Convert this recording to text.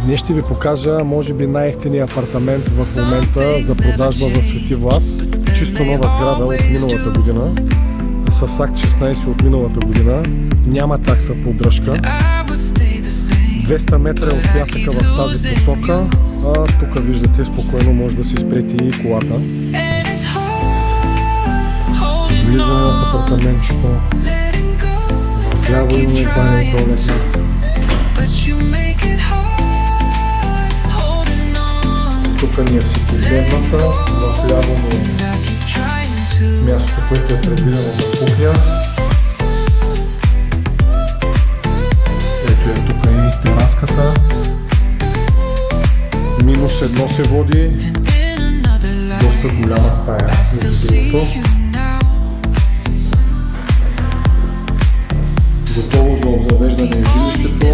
Днес ще ви покажа, може би, най-евтиния апартамент в момента за продажба в Свети Влас. Чисто нова сграда от миналата година. С акт 16 от миналата година. Няма такса поддръжка. 200 метра от пясъка в тази посока. Тук виждате, спокойно може да си спрете и колата. Влизаме в апартаментчето. Вляво имаме баня и туалетна. Тук ни е всекидневната, в ляво ми е мястото, което е предвидено за кухня. Ето е тук и тераската. Минус едно се води. Доста голяма стая, между другото. Готово за обзавеждане в жилището.